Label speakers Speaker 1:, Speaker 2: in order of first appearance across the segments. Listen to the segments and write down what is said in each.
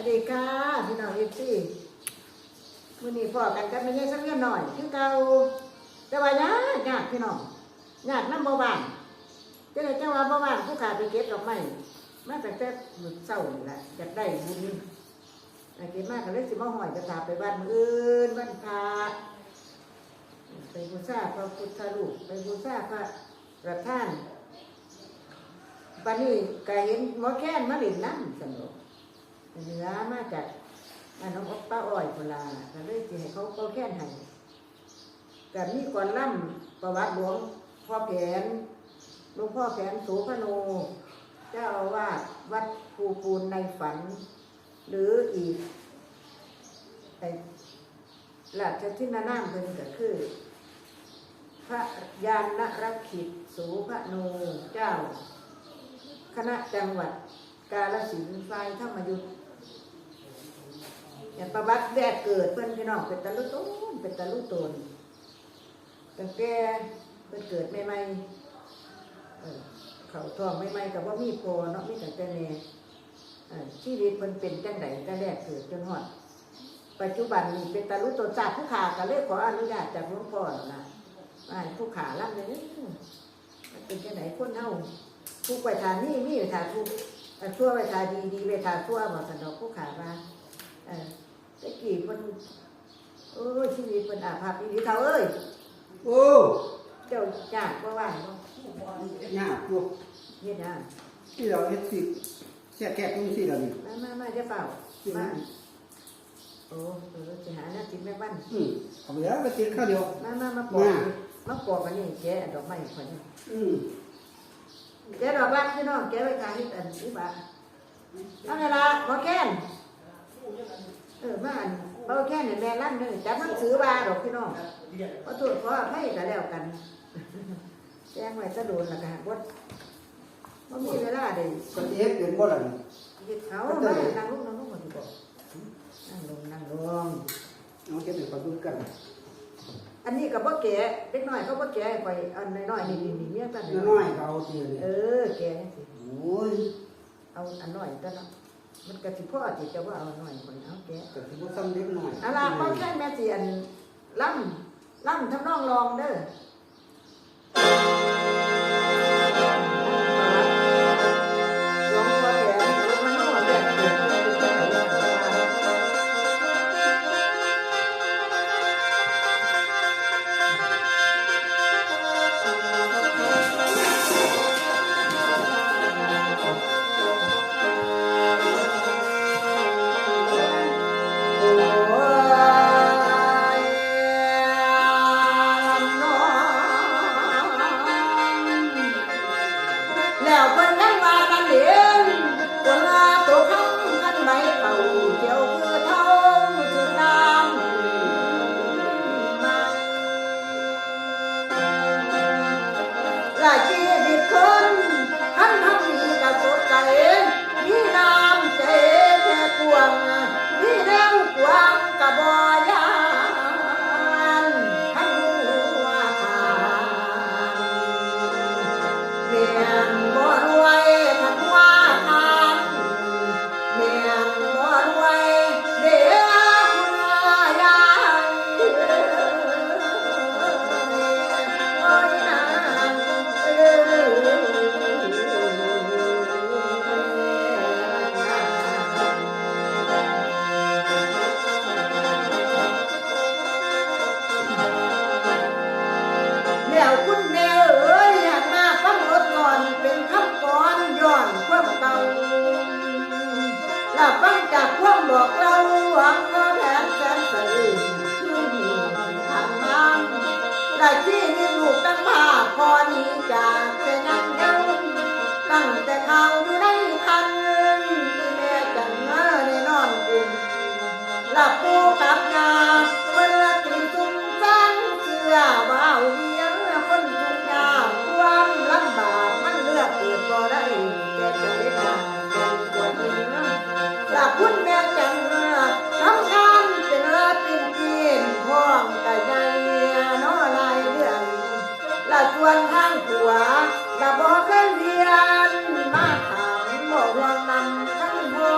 Speaker 1: สดีค่ะพี่น้องFCมื้อนี้พอกันกับแม่ใหญ่สักเล็กน้อยคือเก่าแต่ว่ายากพี่น้องยากนำบ่บ้านจังได๋จังว่าบ่บ้านผู้ขาไปเก็บดอกไม้มาตั้งแต่มื้อเช้านี่ล่ะอยากได้บุญเก็บมาก็เลยสิมาห้อยกระถาไปบ้านมื้ออื่นวันพระไปบูชาพระพุทธรูปไปบูชาพระประธานบัดนี้ก็เห็นหมอแค้นมาเล่นน้ำสนุกเหนือมาจากน้องป้าอ้อยคนลาก็เลยสิให้เขาแค้นให้แต่มีก่อนล่ำประวัติหลวงพ่อแผนหลวงพ่อแผนโสภโนเจ้าอาวาสวัดภูปูนในฝันหรืออีกราชทินานามเพิ่นก็คือพระยานนรักขิตโสภโนเจ้าคณะจังหวัดกาฬสินธุ์ฝ่ายธรรมยุทธอย่างประวัติแรกเกิดเพิ่นพี่น้องเป็นตะลุโตนตั้งแต่เพิ่นเกิดใหม่ๆเขาท้องใหม่ๆกับว่ามีพอเนาะมีตั้งแต่แน่ชีวิตเพิ่นเป็นจังได๋แต่แรกเกิดจนฮอดปัจจุบันนี้เป็นตะลุโตนจากผู้ขาก็เลยขออนุญาตจากหลวงพ่อนะผู้ขาล่ำเลยมันเป็นจังได๋คนเฮาทุกไว้ทานนี่มีไว้ทานทุกชั่วไว้ทานดีไว้ทานชั่วบ่ซั่นดอกผู้ขาว่าตะกี้เพิ่นโอ้ยชีวิตเพิ่นอาภัพอีหลีเฒ่าเอ้ย
Speaker 2: โอ้
Speaker 1: เจ้าจ้าบ่ว่างบ่
Speaker 2: ยากอยู่
Speaker 1: เฮ็ดหยัง
Speaker 2: ที่เราเฮ็ดสิแก้ตรงสิเรานี่
Speaker 1: มาจะเปล่ามาโอ้สิหาหน้ากินแม่บ้าน
Speaker 2: เอาไปแล้วไปกินข้าวเดียว
Speaker 1: มาปอกอันนี้แกะดอกไม้ข่อยนี่แกะดอกรักพี่น้องแกะไว้ขายที่อันนี้บาทเอาไงล่ะบ่แค้นมาอันบ่แค้นนี่แม่ลั่นนึงจับหนังสือว่าดอกพี่น้องขอโทษขออภัยก็แล้วกันแจ้งไว้ซะโดนล่ะค่ะบ่มีเวลาได้
Speaker 2: ก็สิเฮ็ดเป็นบ่ล่ะนี่
Speaker 1: เฮ็ดเขามานั่งลงบ่ดีบ่นั่งลง
Speaker 2: เอาเฮ็ดให้เขาดูกัน
Speaker 1: อันนี้ก็บ่แก่เด็กน้อยเขาบ่แก่ข่อยอันน้อยๆนี่เมียซั่น
Speaker 2: น้อยก็เอาสินี่
Speaker 1: แก่จังซี่
Speaker 2: โอ้ย
Speaker 1: เอาอันน้อยซะเนาะมันก็สิพอสิจะว่าเอาน้อยคนเอาแก่
Speaker 2: ก็สิบ่ซ้ำเด็กน้อย
Speaker 1: อะล่ะพอแค่แม่สิอันล่ำทำนองรองเด้อหลวงพ่อแผนหลวงพ่อโน่แรกเกิดเพิ่นเป็นจังได๋แล้วเพิ่นยังว่ากันเห็นคนลาตัวคำคันใบเป่าเกี่ยวคือเท่าคือน้ำมันหลายชีวิตคนคันทำดีก็สดใสมีน้ำใจแค่กวางมีแนวกวางก็บ่ยานคันหัวขาดเมียนบ่รวยทันว่าทานเมียนบ่รวยเดี๋ยวคุณยายโอ้ยนางแล้วคุณแม่เอ้ยอยากมาฟังรถก่อนเป็นคำก่อนย้อนความเก่าแล้วฟังจากความบอกเราหวังก็แผนแสนสะอื้นคือมีทางน้ำได้ที่มีลูกตั้งมาพอนี้จากแต่ยังเดินตั้งแต่เขาอยู่ในคันที่แม่จังในนอนอุ่นหลับปูกับยาเมื่อถึงตุ้มจังเสื้อว้าวเลี้ยงคนทุกยาความลำบากมันเลือกเกิดบ่ได้แก่ใจขาดใจปวดเนื้อหลับคุณแม่จังทำงานเป็นปิ่นจีนห้องแต่ใจน้อลายเรื่องละส่วนทางผัวละบ่เคยเรียนมาถามบ่ห่วงนำทั้งพ่อ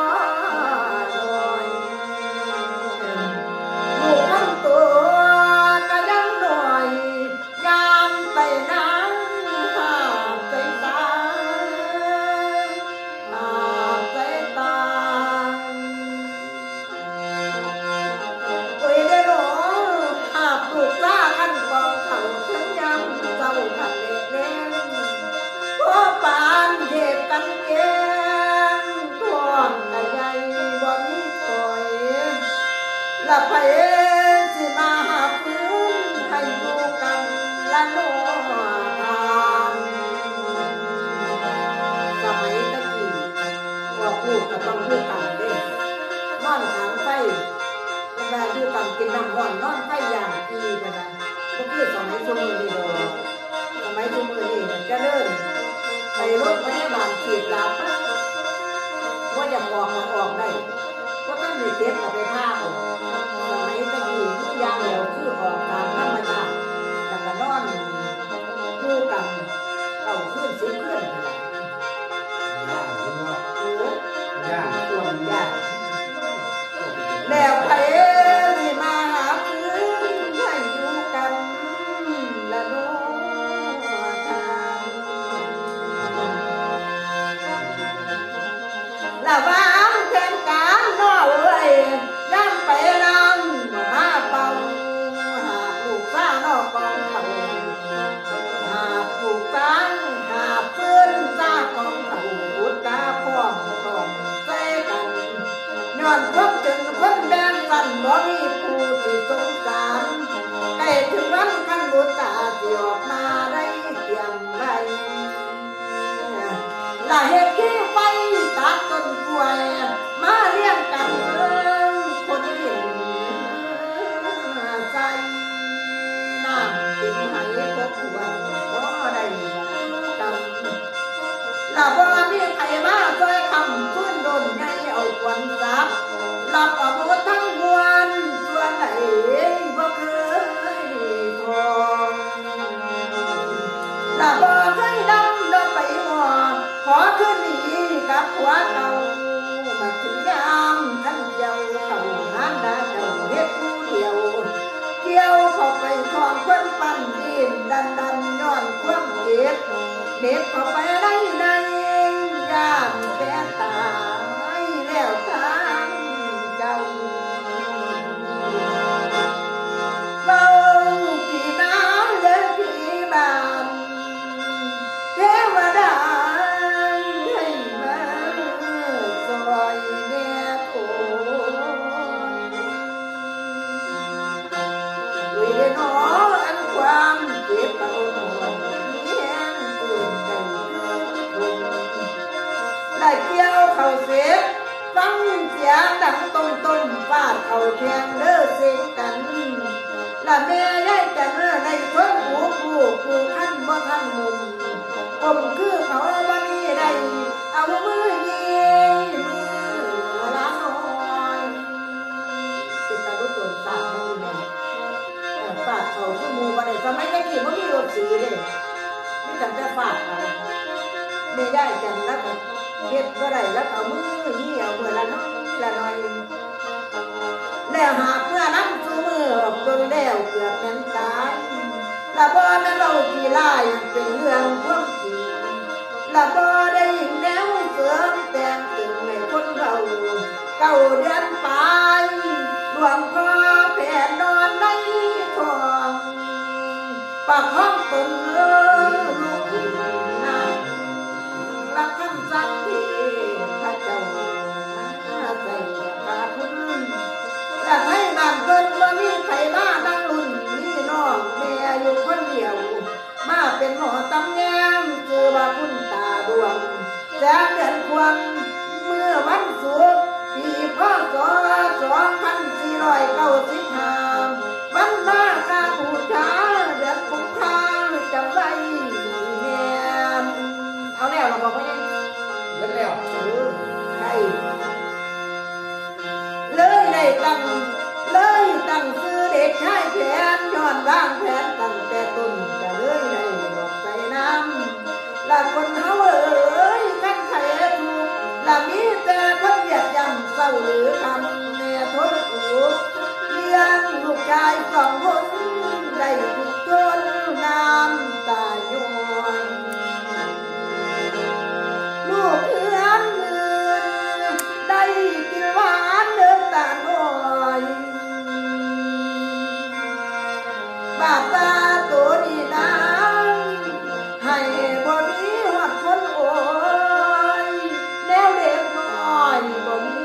Speaker 1: ละไปสิมาหาพื้นให้อยู่กันละโนทางสมัยตะกี้ออกลูกก็ต้องอยู่กันเด้นอนทางไฟเวลาอยู่กันกินน้ำร้อนนอนไฟอย่างดีไปนะก็คือสมัยชุมมือนี่ดอกสมัยชุมมือนี่จะเริ่มไปรถพยาบาลฉีดยาปั๊บว่าจะออกได้ก็ต้องมีเจ็บกับไปผ้าออกสมัยตะกี้ทุกอย่างแล้วคือออกตามธรรมชาติแต่ก็นอนคู่กันเอาขึ้นสิขึ้น
Speaker 2: ย่างเห็นบ่
Speaker 1: เออย่าง
Speaker 2: ส่วน
Speaker 1: ย่างแล้วไปที่มาหาพื้นให้อยู่กันละโนทางละวางแผนการน้อเอ้ยย่างไปนำมาเป่าหาปลูกซ่าน้อปองเขาหาปลูกตั้งหาพื้นซ่าของเขาอุดกาพร้อมต้องใส่กันย้อนพบถึงคนแดนสั่นบ่มีผู้ที่สงสารใกล้ถึงวันขั้นบุตรตาที่ออกมาได้เตรียมไว้ละเหตุที่ไฟตัดต้นกล้วยมาเลี้ยงกันคนเห็นใจน้ำติดไหครบถ้วนบ่ได้กำละบ่มีใครมาช่วยคำฟื้นโดนให้เอาควันซับหลับเอาหมดทั้งมวลส่วนไหนบ่เคยทองละบ่เคยดำดำไปหัวขอขึ้นหนีกับหัวเก่ามาถึงยามท่านเจ้าเข้างานดาเจ้าเฮ็ดผู้เดียวเกี่ยวเข้าไปของคนปั้นดินดันย้อนความเจ็บเด็ดเข้าไปในยามแก่ตายแล้วทางเจ้าเบาพี่น้ำเดินพี่บ้านเทวดาให้มาซอยแน่โผด้วยเดนออันความเจ็บปวดหัวแห้งตื่นใจคือได้เกี่ยวเข้าเสียฟังเสียงดังต้มฟาดเข้าแทงเด้อเสียงกันละแม่ยายจันในทนหูผู้ขั้นบ่ทันมุมผมคือเขาบ่มีได้เอามือยิงมือละน้อยเป็นตาลุตุนตาไม่แม่ฟาดเขาคือมูบ่ได้สมัยตะกี้บ่มีรถสีเด้มีแต่ฟาดเอาแม่ยายจันแล้วก็เฮ็ดบ่ได้แล้วเอามือเหี่ยวเมื่อละน้อยแล้วหากเมื่อนั้นสู่มือจนแล้วเกือบแม่นตายละบ่แม่นเราที่ลายเป็นเรื่องความจริงละบ่ได้ยินแนวเสริมแต่งตึงให้คนเราเก้าเดือนไปหลวงพ่อแผ่นอนในท้องปากห้องตนลูกขึ้นน้ำรับคำสั่งที่พระเจ้าใส่ตาคุณและให้บ้านเกินว่ามีใครมาดังรุ่นนี่น้องแม่อยู่คนเดียวมาเป็นหมอตำแยงคือว่าคุณตาดวงแสงเดือนควงเมื่อวันศุกร์ปีพศ2495วันมากาบูชาเดือนกุมภาจำไว้แม่เอาแล้วเราบอกว่ายัง
Speaker 2: เบิดแล้ว
Speaker 1: ใช่เลยได้ตั้งซื้อเด็กชายแผนย้อนวางแผนตั้งแต่ต้นก็เลยได้บอกใจน้ำละคนเฮาเอ้ยกันไขถูกละมีแต่คนเหยียดยำเศร้าหรือคำแน่ทนอูเลี้ยงลูกชายสองคนได้ถูกจนน้ำตาย้อยลูกเอื้อนมือได้กินหวานเดินตาน้อยบาดตาตัวนี้นะให้บ่มีหอดคนโอยแนวเด็กน้อยบ่มี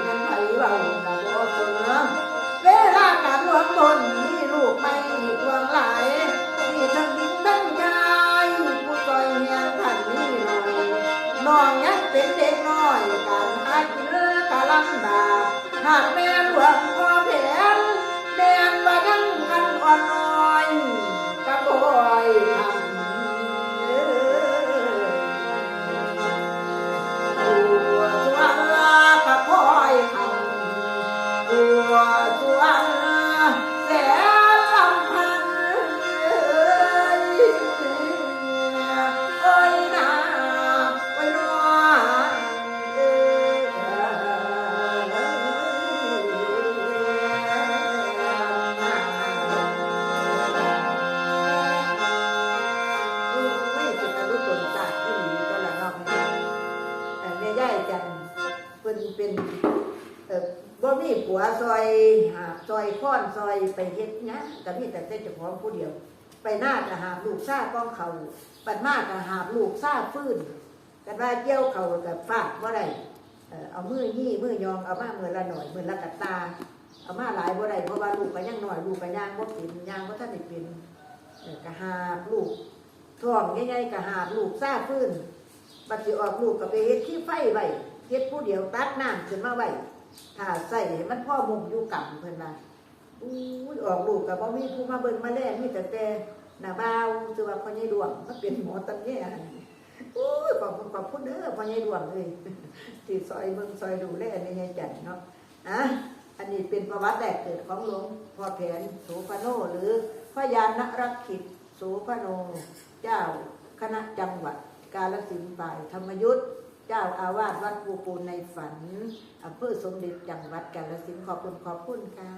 Speaker 1: แม่นไผเว้าก็บ่เสมอเวลาการหวงบนมีลูกไม่ทวงหลายมีทั้งดินทั้งยายผู้ซอยเมียงท่านนี้หน่อยน้องยังเป็นเด็กน้อยการหากินกะลำบากหากแม่หลวงพ่อแผนแม่นว่ายังกันอ่อนน้อยก็คอยทำตัวสวนลาก็คอยทำตัวสวนแสนลำพันเอ้ยนาไว้นอไม่เป็นอรุณตนจากที่หลีก็ละนอกแม่ย่ายจันเป็นบ่มีผัวซอยหาซอยค้อนซอยไปเฮ็ดหยังก็มีแต่เจ้าของผู้เดียวไปหน้าก็หาลูกซ่าก้องเขาปัดมากก็หาลูกซ่าฟื้นกันว่าเกี่ยวเขากับฟาดบ่ได้เอามือยี่มือยองเอามามือละหน่อยมือละกัดตาเอามาหลายบ่ได้เพราะว่าลูกก็ยังน้อยลูกก็ย่างบ่เป็นย่างบ่ทันได้เป็นก็หาลูกท้องใหญ่ๆก็หาลูกซ่าฟื้นบัดสิออกลูกก็ไปเฮ็ดขี้ไฟไว้เฮ็ดผู้เดียวตัดน้ำขึ้นมาไว้ถ้าใส่ให้มันพ่อมุมอยู่กับเพิ่นว่าออกลูกก็บ่มีผู้มาเบิ่งมาแลมีแต่หน้าบ่าวคือว่าพ่อใหญ่ดวงมันเป็นหมอตำแยขอบคุณเด้อพ่อใหญ่ดวงเอ้ยที่ซอยเบิ่งซอยดูแลแม่ใหญ่จันเนาะอันนี้เป็นประวัติแรกเกิดของหลวงพ่อแผนโสภโนหรือพระยานรักขิตโสภโนเจ้าคณะจังหวัดกาฬสินธุ์ฝ่ายธรรมยุทธเจ้าอาวาสวัดภูปูนในฝันอำเภอสมเด็จจังหวัดกาฬสินธุ์ขอบคุณค่ะ